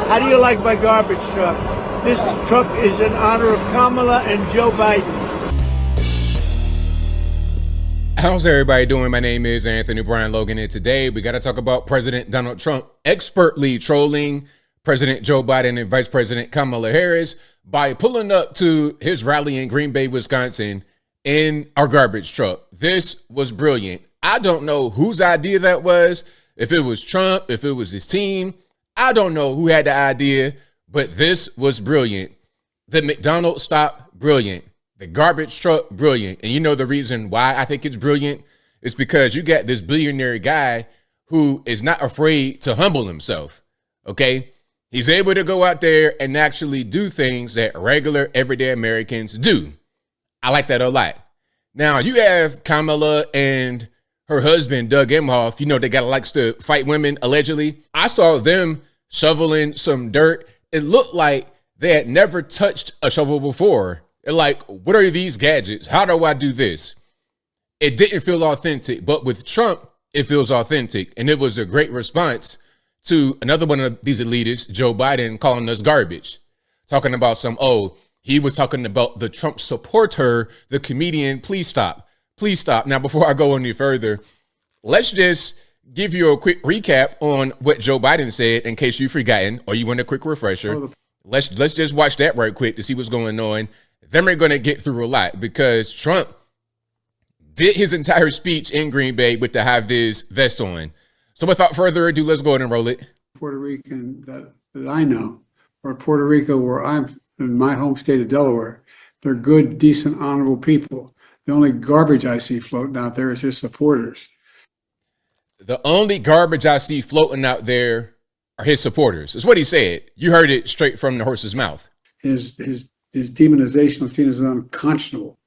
How do you like my garbage truck? This truck is in honor of Kamala and Joe Biden. How's everybody doing? My name is Anthony Brian Logan, and today we got to talk about President Donald Trump expertly trolling President Joe Biden and Vice President Kamala Harris by pulling up to his rally in Green Bay, Wisconsin in our garbage truck. This was brilliant. I don't know whose idea that was, if it was Trump, if it was his team. I don't know who had the idea, but this was brilliant. The McDonald's stop, brilliant. The garbage truck, brilliant. And you know the reason why I think it's brilliant is because you got this billionaire guy who is not afraid to humble himself, okay? He's able to go out there and actually do things that regular, everyday Americans do. I like that a lot. Now, you have Kamala and her husband, Doug Emhoff. You know, they likes to fight women, allegedly. I saw them shoveling some dirt. It looked like they had never touched a shovel before. Like, what are these gadgets? How do I do this? It didn't feel authentic, but with Trump, it feels authentic. And it was a great response to another one of these elitists, Joe Biden, calling us garbage. Talking about he was talking about the Trump supporter, the comedian. Please stop. Please stop. Now, before I go any further, let's just give you a quick recap on what Joe Biden said in case you've forgotten or you want a quick refresher. Let's just watch that right quick to see what's going on. Then we're going to get through a lot because Trump did his entire speech in Green Bay with the high-vis vest on. So without further ado, let's go ahead and roll it. Puerto Rican that I know, or Puerto Rico, where I'm in my home state of Delaware, they're good, decent, honorable people. The only garbage I see floating out there is his supporters. The only garbage I see floating out there are his supporters. That's what he said. You heard it straight from the horse's mouth. His demonization is seen as unconscionable,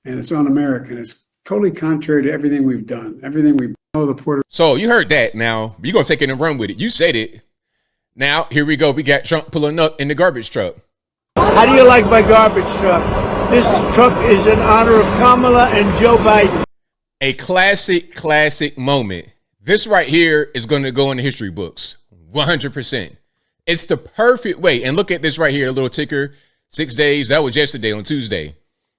and it's un-American. It's totally contrary to everything we've done, everything we know the Puerto. So you heard that. Now you're going to take it and run with it. You said it. Now, here we go. We got Trump pulling up in the garbage truck. How do you like my garbage truck? This truck is in honor of Kamala and Joe Biden. A classic moment. This right here is going to go in the history books. 100%. It's the perfect way. And look at this right here, a little ticker. 6 days. That was yesterday on Tuesday.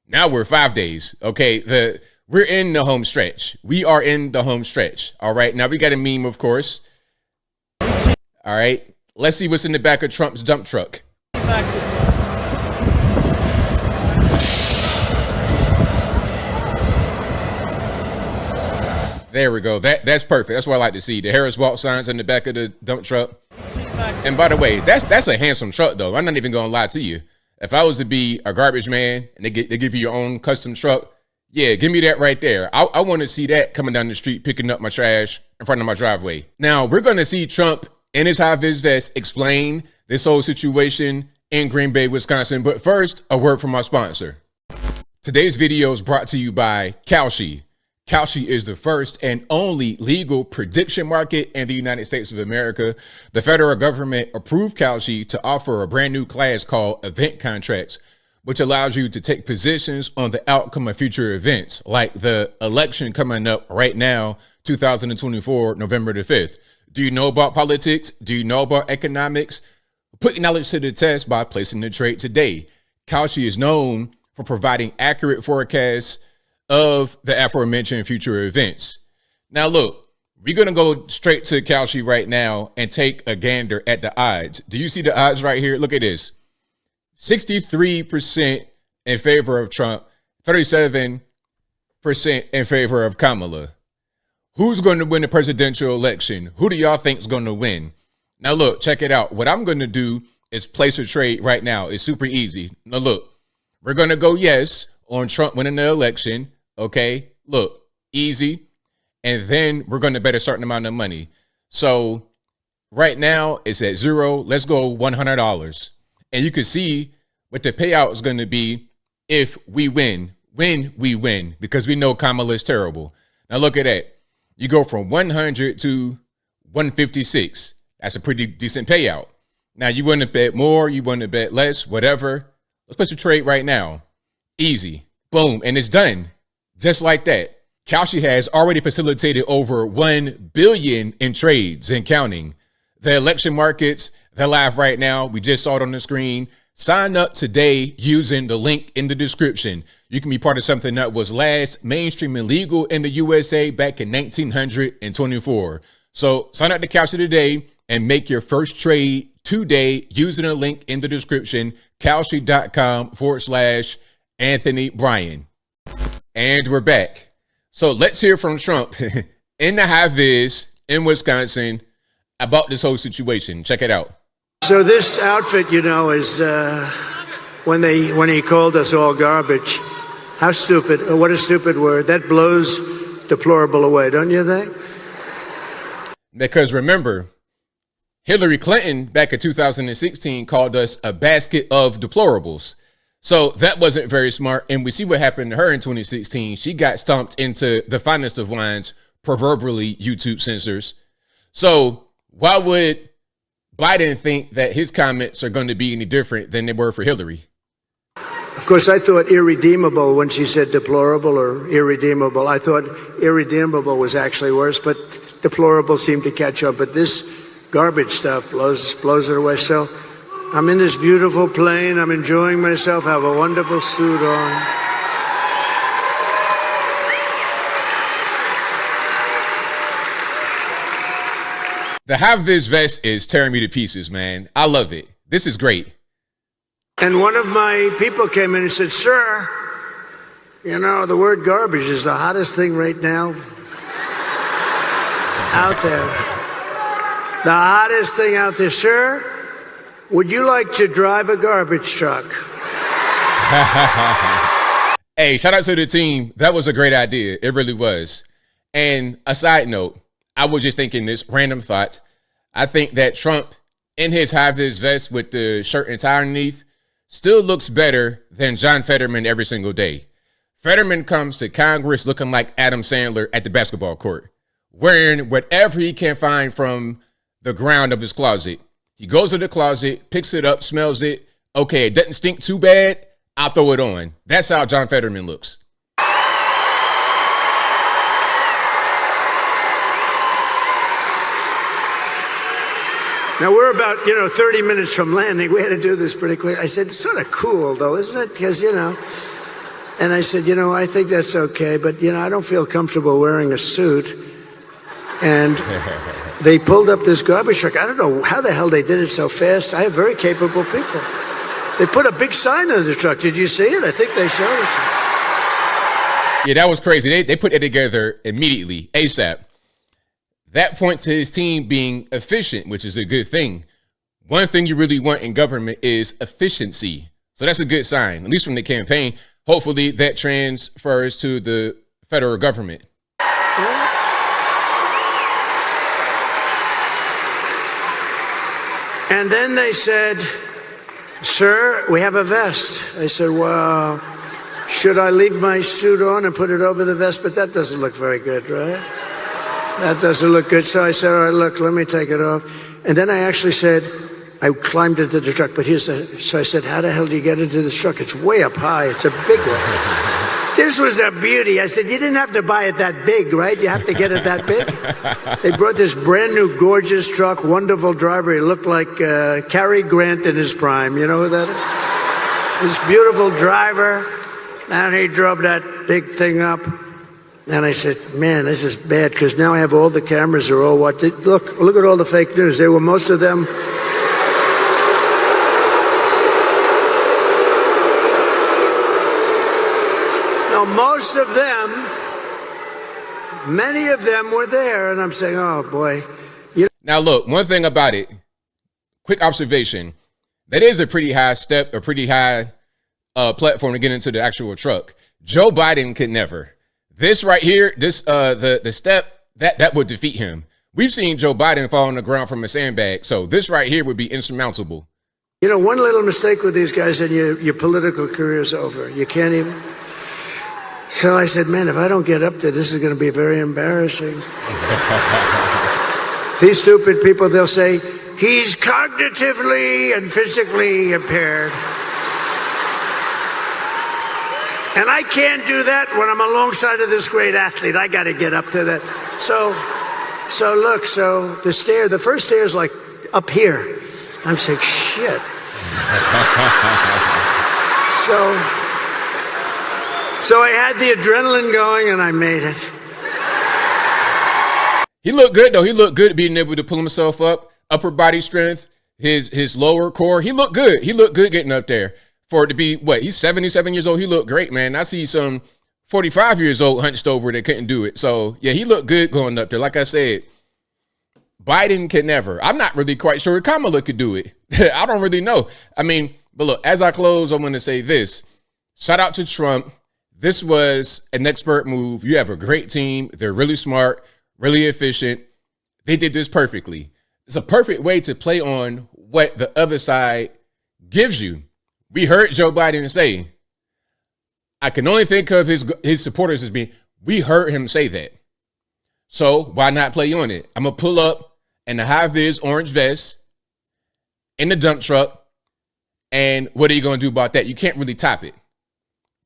Now we're 5 days. Okay. We're in the home stretch. We are in the home stretch. All right. Now we got a meme, of course. All right. Let's see what's in the back of Trump's dump truck. There we go. That's perfect. That's what I like to see. The Harris Walk signs in the back of the dump truck. And by the way, that's a handsome truck, though. I'm not even going to lie to you. If I was to be a garbage man and they give you your own custom truck, yeah, give me that right there. I want to see that coming down the street, picking up my trash in front of my driveway. Now, we're going to see Trump in his high-vis vest explain this whole situation in Green Bay, Wisconsin. But first, a word from our sponsor. Today's video is brought to you by Kalshi. Kalshi is the first and only legal prediction market in the United States of America. The federal government approved Kalshi to offer a brand new class called event contracts, which allows you to take positions on the outcome of future events, like the election coming up right now, 2024, November the 5th. Do you know about politics? Do you know about economics? Put your knowledge to the test by placing the trade today. Kalshi is known for providing accurate forecasts of the aforementioned future events. Now, look, we're going to go straight to Kalshi right now and take a gander at the odds. Do you see the odds right here? Look at this. 63% in favor of Trump, 37% in favor of Kamala. Who's going to win the presidential election? Who do y'all think is going to win? Now, look, check it out. What I'm going to do is place a trade right now. It's super easy. Now, look, we're going to go yes on Trump winning the election. Okay, look, easy. And then we're going to bet a certain amount of money. So right now it's at zero. Let's go $100. And you can see what the payout is going to be if we win, when we win, because we know Kamala is terrible. Now look at that. You go from 100 to 156. That's a pretty decent payout. Now you want to bet more, you want to bet less, whatever. Let's place a trade right now. Easy. Boom. And it's done. Just like that. Kalshi has already facilitated over 1 billion in trades and counting. The election markets, They're live right now. We just saw it on the screen. Sign up today using the link in the description. You can be part of something that was last mainstream illegal in the USA back in 1924. So sign up to Kalshi today and make your first trade today using a link in the description, Kalshi.com/Anthony Bryan. And we're back. So let's hear from Trump in the high vis in Wisconsin about this whole situation. Check it out. So this outfit, you know, is when he called us all garbage. How stupid! What a stupid word. That blows deplorable away, don't you think? Because remember, Hillary Clinton back in 2016 called us a basket of deplorables. So that wasn't very smart. And we see what happened to her in 2016. She got stomped into the finest of lines, proverbially YouTube censors. So why would Biden think that his comments are going to be any different than they were for Hillary? Of course, I thought irredeemable when she said deplorable or irredeemable. I thought irredeemable was actually worse, but deplorable seemed to catch up. But this garbage stuff blows it away. So I'm in this beautiful plane. I'm enjoying myself. I have a wonderful suit on. The high-vis vest is tearing me to pieces, man. I love it. This is great. And one of my people came in and said, "Sir, you know, the word garbage is the hottest thing right now out there. The hottest thing out there. Sir, would you like to drive a garbage truck?" Hey, shout out to the team. That was a great idea. It really was. And a side note, I was just thinking this random thought. I think that Trump in his high-vis vest with the shirt and tie underneath still looks better than John Fetterman every single day. Fetterman comes to Congress looking like Adam Sandler at the basketball court, wearing whatever he can find from the ground of his closet. He goes to the closet, picks it up, smells it. Okay, it doesn't stink too bad. I'll throw it on. That's how John Fetterman looks. Now, we're about, 30 minutes from landing. We had to do this pretty quick. I said, "It's sort of cool, though, isn't it?" Because, and I said, I think that's okay, but, I don't feel comfortable wearing a suit. And they pulled up this garbage truck. I don't know how the hell they did it so fast. I have very capable people. They put a big sign on the truck. Did you see it? I think they showed it. Yeah, that was crazy. They put it together immediately, ASAP. That points to his team being efficient, which is a good thing. One thing you really want in government is efficiency. So that's a good sign, at least from the campaign. Hopefully that transfers to the federal government. And then they said, "Sir, we have a vest." I said, "Well, should I leave my suit on and put it over the vest?" But that doesn't look very good, right? That doesn't look good. So I said, "All right, look, let me take it off." And then I actually said, I climbed into the truck, but so I said, "How the hell do you get into this truck? It's way up high. It's a big one." This was a beauty. I said, "You didn't have to buy it that big, right? You have to get it that big." They brought this brand new, gorgeous truck, wonderful driver. He looked like Cary Grant in his prime. You know who that is? This beautiful driver. And he drove that big thing up. And I said, "Man, this is bad, because now I have all the cameras are all what? Look at all the fake news. They were most of them." No, most of them, many of them were there. And I'm saying, oh boy. Now look, one thing about it, quick observation, that is a pretty high step, a pretty high platform to get into the actual truck. Joe Biden could never. This right here, this the step that would defeat him. We've seen Joe Biden fall on the ground from a sandbag, so this right here would be insurmountable. One little mistake with these guys and your political career's over. You can't even. So I said, "Man, if I don't get up there, this is going to be very embarrassing." These stupid people, they'll say, "He's cognitively and physically impaired." And I can't do that when I'm alongside of this great athlete. I got to get up to that. So look, the first stair is like up here. I'm saying, shit. So I had the adrenaline going and I made it. He looked good, though. He looked good being able to pull himself up, upper body strength, his lower core. He looked good. He looked good getting up there. For it to be, what, he's 77 years old. He looked great, man. I see some 45 years old hunched over that couldn't do it. So, yeah, he looked good going up there. Like I said, Biden can never. I'm not really quite sure Kamala could do it. I don't really know. I mean, but look, as I close, I'm going to say this. Shout out to Trump. This was an expert move. You have a great team. They're really smart, really efficient. They did this perfectly. It's a perfect way to play on what the other side gives you. We heard Joe Biden say, I can only think of his supporters as being, we heard him say that. So why not play on it? I'm going to pull up in the high-vis orange vest in the dump truck. And what are you going to do about that? You can't really top it.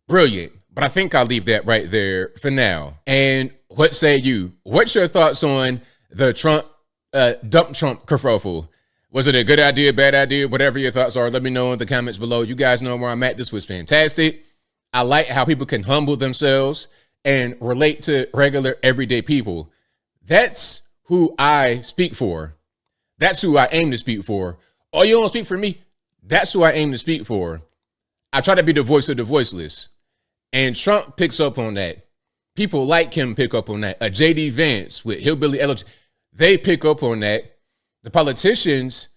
Brilliant. But I think I'll leave that right there for now. And what say you? What's your thoughts on the Trump, dump Trump kerfuffle? Was it a good idea, bad idea? Whatever your thoughts are, let me know in the comments below. You guys know where I'm at. This was fantastic. I like how people can humble themselves and relate to regular, everyday people. That's who I speak for. That's who I aim to speak for. Oh, you don't speak for me? That's who I aim to speak for. I try to be the voice of the voiceless. And Trump picks up on that. People like him pick up on that. A J.D. Vance with Hillbilly Elegy, they pick up on that. The politicians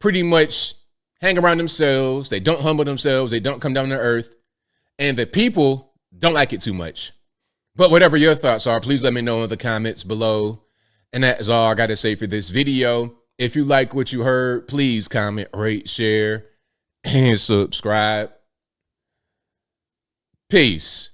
pretty much hang around themselves. They don't humble themselves. They don't come down to earth. And the people don't like it too much. But whatever your thoughts are, please let me know in the comments below. And that is all I got to say for this video. If you like what you heard, please comment, rate, share, and subscribe. Peace.